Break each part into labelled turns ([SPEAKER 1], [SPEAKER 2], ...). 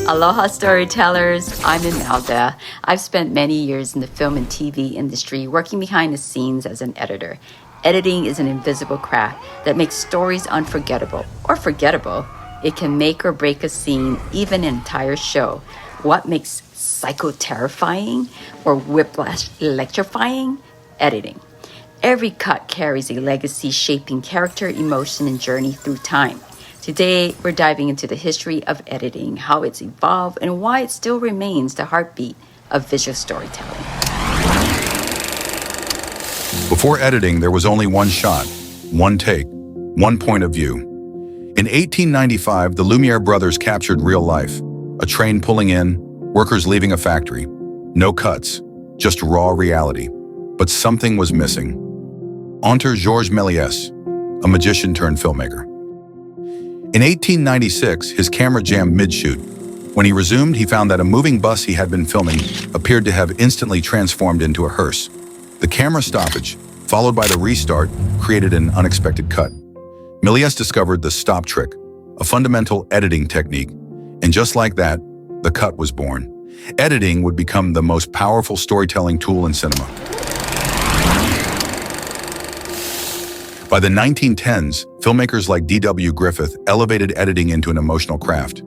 [SPEAKER 1] Aloha storytellers, I'm Imelda. I've spent many years in the film and TV industry working behind the scenes as an editor. Editing is an invisible craft that makes stories unforgettable or forgettable. It can make or break a scene, even an entire show. What makes psycho terrifying or whiplash electrifying? Editing. Every cut carries a legacy shaping character, emotion, and journey through time. Today, we're diving into the history of editing, how it's evolved, and why it still remains the heartbeat of visual storytelling.
[SPEAKER 2] Before editing, there was only one shot, one take, one point of view. In 1895, the Lumiere brothers captured real life. A train pulling in, workers leaving a factory. No cuts, just raw reality. But something was missing. Enter Georges Méliès, a magician turned filmmaker. In 1896, his camera jammed mid-shoot. When he resumed, he found that a moving bus he had been filming appeared to have instantly transformed into a hearse. The camera stoppage, followed by the restart, created an unexpected cut. Méliès discovered the stop trick, a fundamental editing technique, and just like that, the cut was born. Editing would become the most powerful storytelling tool in cinema. By the 1910s, filmmakers like D.W. Griffith elevated editing into an emotional craft.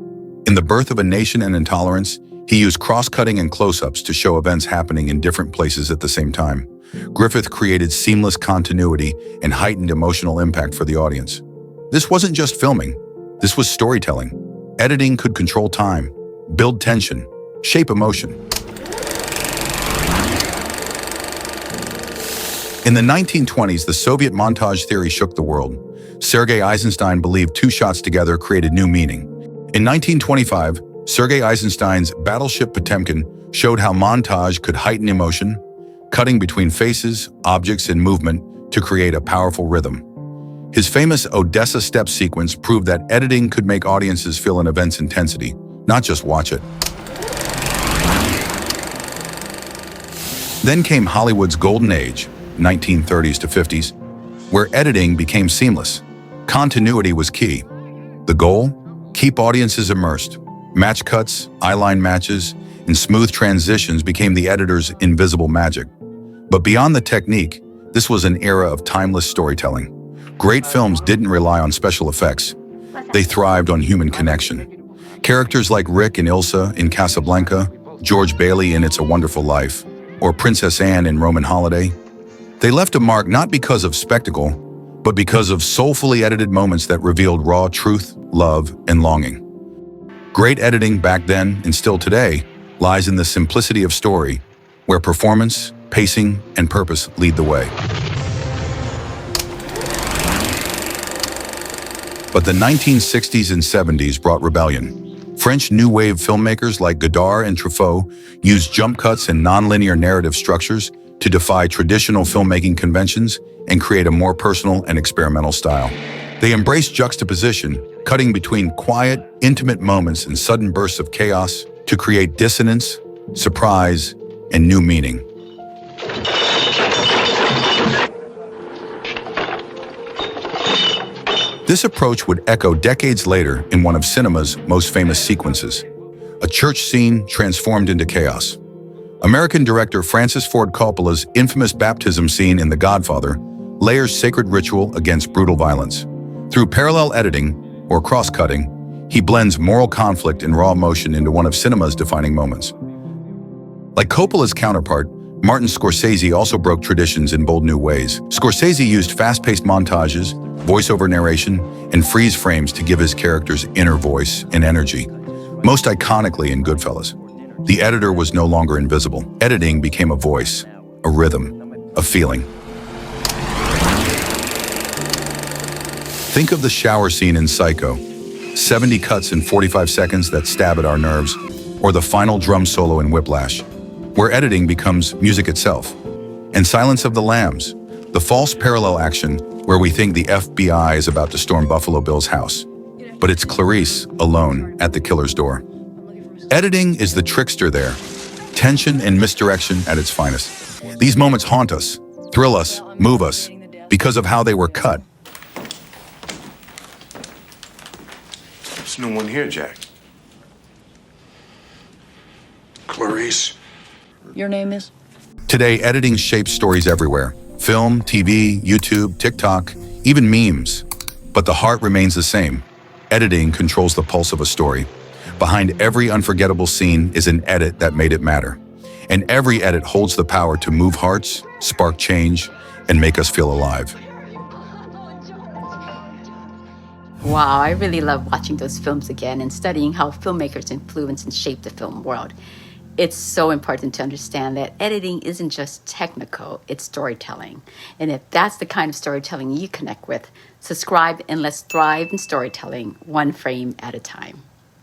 [SPEAKER 2] In The Birth of a Nation and Intolerance, he used cross-cutting and close-ups to show events happening in different places at the same time. Griffith created seamless continuity and heightened emotional impact for the audience. This wasn't just filming, this was storytelling. Editing could control time, build tension, shape emotion. In the 1920s, the Soviet montage theory shook the world. Sergei Eisenstein believed two shots together created new meaning. In 1925, Sergei Eisenstein's Battleship Potemkin showed how montage could heighten emotion, cutting between faces, objects, and movement to create a powerful rhythm. His famous Odessa step sequence proved that editing could make audiences feel an event's intensity, not just watch it. Then came Hollywood's golden age, 1930s to 50s, where editing became seamless. Continuity was key. The goal? Keep audiences immersed. Match cuts, eyeline matches, and smooth transitions became the editor's invisible magic. But beyond the technique, this was an era of timeless storytelling. Great films didn't rely on special effects. They thrived on human connection. Characters like Rick and Ilsa in Casablanca, George Bailey in It's a Wonderful Life, or Princess Anne in Roman Holiday. They left a mark not because of spectacle, but because of soulfully edited moments that revealed raw truth, love, and longing. Great editing back then, and still today, lies in the simplicity of story, where performance, pacing, and purpose lead the way. But the 1960s and 70s brought rebellion. French New Wave filmmakers like Godard and Truffaut used jump cuts and nonlinear narrative structures to defy traditional filmmaking conventions and create a more personal and experimental style. They embraced juxtaposition, cutting between quiet, intimate moments and sudden bursts of chaos to create dissonance, surprise, and new meaning. This approach would echo decades later in one of cinema's most famous sequences, a church scene transformed into chaos. American director Francis Ford Coppola's infamous baptism scene in The Godfather layers sacred ritual against brutal violence. Through parallel editing, or cross-cutting, he blends moral conflict and raw emotion into one of cinema's defining moments. Like Coppola's counterpart, Martin Scorsese also broke traditions in bold new ways. Scorsese used fast-paced montages, voiceover narration, and freeze frames to give his characters inner voice and energy, most iconically in Goodfellas. The editor was no longer invisible. Editing became a voice, a rhythm, a feeling. Think of the shower scene in Psycho, 70 cuts in 45 seconds that stab at our nerves, or the final drum solo in Whiplash, where editing becomes music itself. And Silence of the Lambs, the false parallel action where we think the FBI is about to storm Buffalo Bill's house, but it's Clarice alone at the killer's door. Editing is the trickster there, tension and misdirection at its finest. These moments haunt us, thrill us, move us, because of how they were cut.
[SPEAKER 3] There's no one here, Jack. Clarice.
[SPEAKER 4] Your name is?
[SPEAKER 2] Today, editing shapes stories everywhere. Film, TV, YouTube, TikTok, even memes. But the heart remains the same. Editing controls the pulse of a story. Behind every unforgettable scene is an edit that made it matter. And every edit holds the power to move hearts, spark change, and make us feel alive.
[SPEAKER 1] Wow, I really love watching those films again and studying how filmmakers influence and shape the film world. It's so important to understand that editing isn't just technical, it's storytelling. And if that's the kind of storytelling you connect with, subscribe and let's thrive in storytelling, one frame at a time.